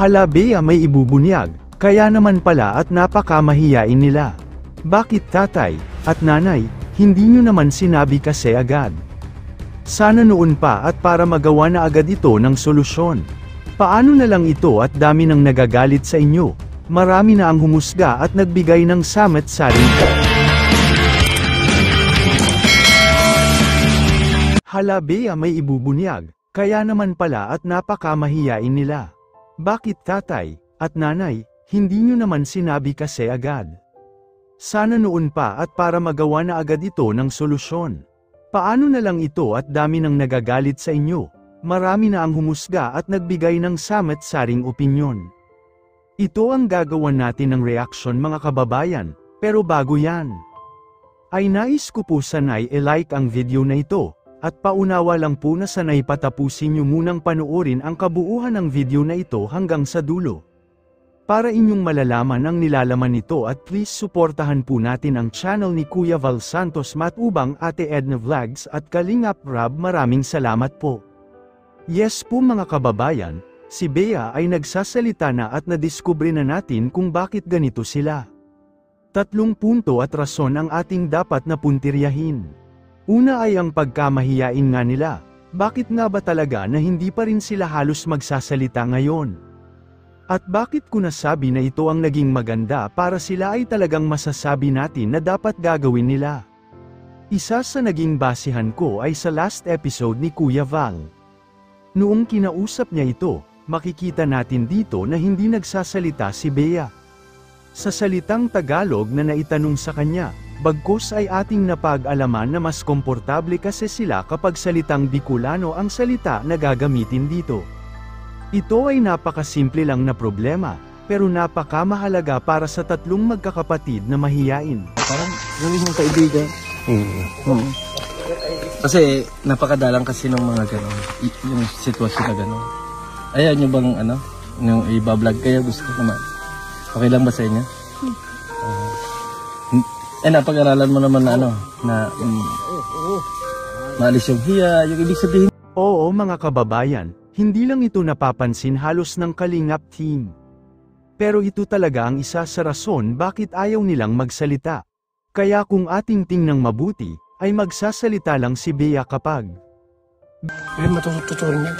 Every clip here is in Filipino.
Hala Bea, may ibubunyag, kaya naman pala at napakamahiyain nila. Bakit tatay at nanay, hindi nyo naman sinabi kasi agad? Sana noon pa at para magawa na agad ito ng solusyon. Paano na lang ito at dami nang nagagalit sa inyo? Marami na ang humusga at nagbigay ng samet-saring. Hala Bea, may ibubunyag, kaya naman pala at napakamahiyain nila. Bakit tatay at nanay, hindi nyo naman sinabi kasi agad? Sana noon pa at para magawa na agad ito ng solusyon. Paano na lang ito at dami nang nagagalit sa inyo? Marami na ang humusga at nagbigay ng samet-saring opinyon. Ito ang gagawan natin ng reaksyon mga kababayan, pero bago yan, ay nais ko po sanay i-like ang video na ito. At paunawa lang po na sanay patapusin nyo munang panoorin ang kabuuan ng video na ito hanggang sa dulo. Para inyong malalaman ang nilalaman nito at please suportahan po natin ang channel ni Kuya Val Santos Matubang, Ate Edna Vlogs at Kalingap Rab. Maraming salamat po. Yes po mga kababayan, si Bea ay nagsasalita na at nadiskubre na natin kung bakit ganito sila. 3 punto at rason ang ating dapat na puntiryahin. Una ay ang pagkamahiyain nga nila. Bakit nga ba talaga na hindi pa rin sila halos magsasalita ngayon? At bakit ko nasabi na ito ang naging maganda para sila ay talagang masasabi natin na dapat gagawin nila? Isa sa naging basihan ko ay sa last episode ni Kuya Val. Noong kinausap niya ito, makikita natin dito na hindi nagsasalita si Bea. Sa salitang Tagalog na naitanong sa kanya, bagkus ay ating napag-alaman na mas komportable kasi sila kapag salitang Bicolano ang salita na gagamitin dito. Ito ay napakasimple lang na problema, pero napakamahalaga para sa 3 magkakapatid na mahiyain. Parang gawin mong kaibigan. Kasi napakadalang kasi ng mga gano'n, yung sitwasyon na gano'n. Ayaw nyo bang yung i-vlog kayo, gusto ko naman. Okay lang ba sa inyo? Napag-aralan mo naman na maalis yung hiya, yung ibig sabihin. Oo mga kababayan, hindi lang ito napapansin halos ng Kalingap team. Pero ito talaga ang isa sa rason bakit ayaw nilang magsalita. Kaya kung ating tingnang mabuti, ay magsasalita lang si Bea kapag matututuin niya.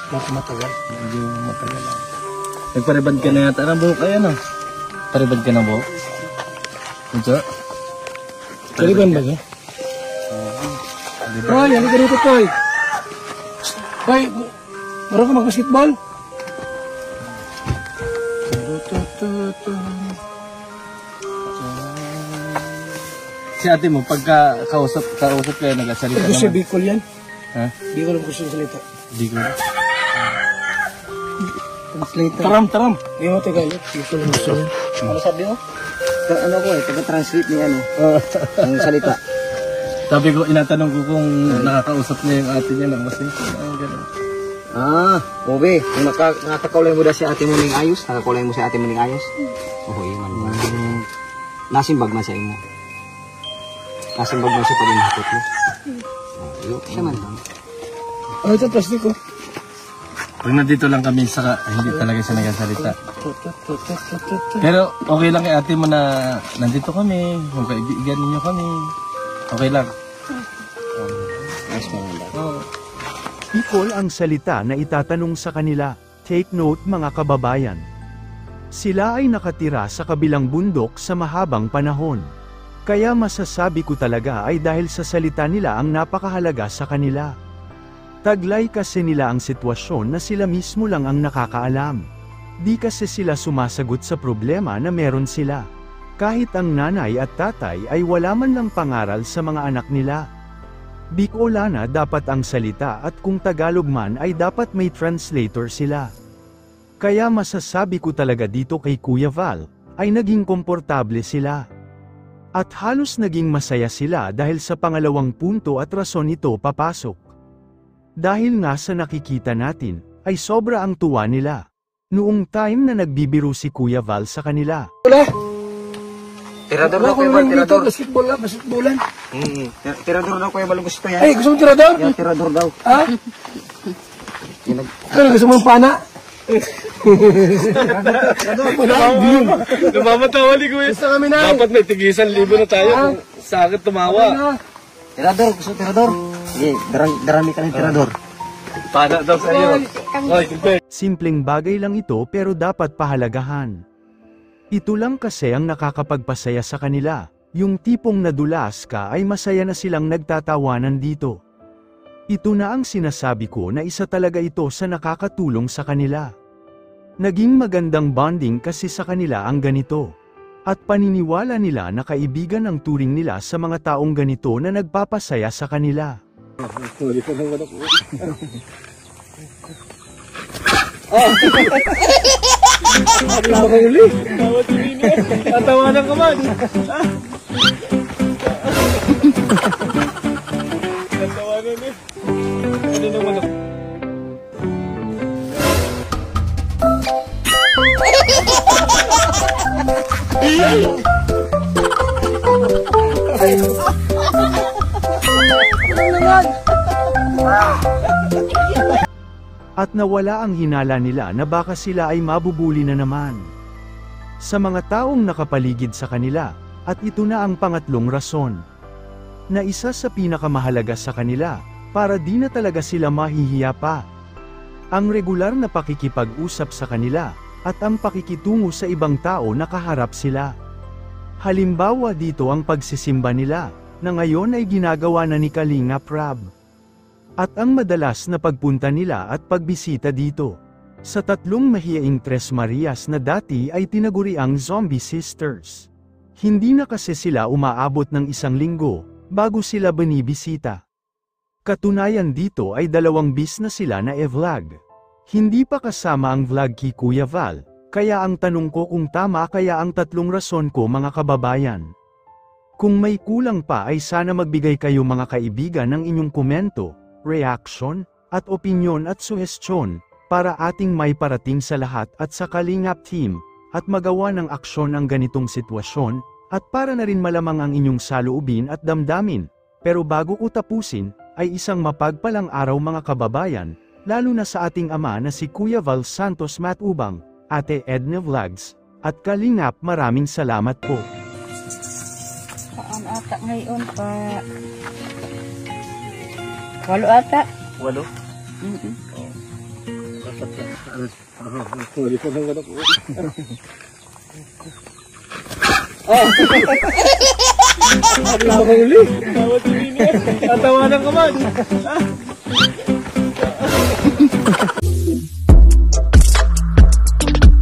Oo, matagal. Medyo matagal lang. Nagparibad ka na yata ng buhok kaya Paribad ka ng buhok? Ito? Paribad ba niya? Hoy, ano ka dito, Toy? Hoy, marunong ka mag-basketball? Si ate mo, pagka kausap kayo, nagsasalita naman. Gusto Bicol yan? Ha? Bicol ang gusto salita. Bicol? Taram. Hindi mo Tagalog. Bicol ang gusto yan. Ano sabi mo? Ano ko taga-translate niya ang salita. Sabi ko, inatanong ko kung nakakausap niya yung ate niya ng masingko. Obe, kung nakakakulay mo na si ate mo ng ayos, nakakulay mo si ate mo ng ayos. Yun man. Nasimbag na siya mo. Nasimbag na siya pag inakot mo. Yun, siya man. Ito, plastic ko. Pag nandito lang kami, hindi talaga siya nagsasalita. Pero okay lang kay ate mo na nandito kami, kung kaibigan ninyo kami. Okay lang. Bicol ang salita na itatanong sa kanila. Take note mga kababayan. Sila ay nakatira sa kabilang bundok sa mahabang panahon. Kaya masasabi ko talaga ay dahil sa salita nila ang napakahalaga sa kanila. Taglay kasi nila ang sitwasyon na sila mismo lang ang nakakaalam. Di kasi sila sumasagot sa problema na meron sila. Kahit ang nanay at tatay ay wala man lang pangaral sa mga anak nila. Bicolana dapat ang salita at kung Tagalog man ay dapat may translator sila. Kaya masasabi ko talaga dito kay Kuya Val, ay naging komportable sila. At halos naging masaya sila dahil sa pangalawang punto at rason ito papasok. Dahil nga sa nakikita natin, ay sobra ang tuwa nila. Noong time na nagbibiro si Kuya Val sa kanila. Tirador daw Kuya Val, tirador. Basketballan. Tirador daw Kuya Val, gusto yan. Ay, gusto mo tirador? Yan, tirador daw. Ha? Ano gusto mong pana? Namamatawa ni Kuya. Dapat may tig-1,000 na tayo kung sa akin tumawa. Tirador, gusto tirador. Sige, darami ka ng tirador. Pana daw sa iyo. Oy, kumpe. Simpleng bagay lang ito pero dapat pahalagahan. Ito lang kasi ang nakakapagpasaya sa kanila, yung tipong nadulas ka ay masaya na silang nagtatawanan dito. Ito na ang sinasabi ko na isa talaga ito sa nakakatulong sa kanila. Naging magandang bonding kasi sa kanila ang ganito. At paniniwala nila na kaibigan ang turing nila sa mga taong ganito na nagpapasaya sa kanila. Huli pa ng manok. Huli. Tawad din niya. Tatawanan ka man. Tatawanan eh. Ano ng manok? At nawala ang hinala nila na baka sila ay mabubuli na naman. Sa mga taong nakapaligid sa kanila, at ito na ang pangatlong rason. Na isa sa pinakamahalaga sa kanila, para di na talaga sila mahihiya pa. Ang regular na pakikipag-usap sa kanila, at ang pakikitungo sa ibang tao na kaharap sila. Halimbawa dito ang pagsisimba nila, na ngayon ay ginagawa na ni Kalinga Prab. At ang madalas na pagpunta nila at pagbisita dito. Sa tatlong mahiyaing Tres Marias na dati ay tinaguriang Zombie Sisters. Hindi na kasi sila umaabot ng 1 linggo, bago sila binibisita. Katunayan dito ay 2 bis na sila na e-vlog. Hindi pa kasama ang vlog kay Kuya Val, kaya ang tanong ko kung tama kaya ang 3 rason ko mga kababayan. Kung may kulang pa ay sana magbigay kayo mga kaibigan ng inyong komento, reaction, at opinyon at suhestyon, para ating may parating sa lahat at sa Kalingap team, at magawa ng aksyon ang ganitong sitwasyon, at para na rin malamang ang inyong saloobin at damdamin. Pero bago ko tapusin, ay isang mapagpalang araw mga kababayan, lalo na sa ating ama na si Kuya Val Santos Matubang, Ate Edna Vlogs, at Kalingap maraming salamat po. Saan ata ngayon pa? 8 ata. 8? Huli pa ng manok. Huli. Tawad din niya. Tatawanan ka man.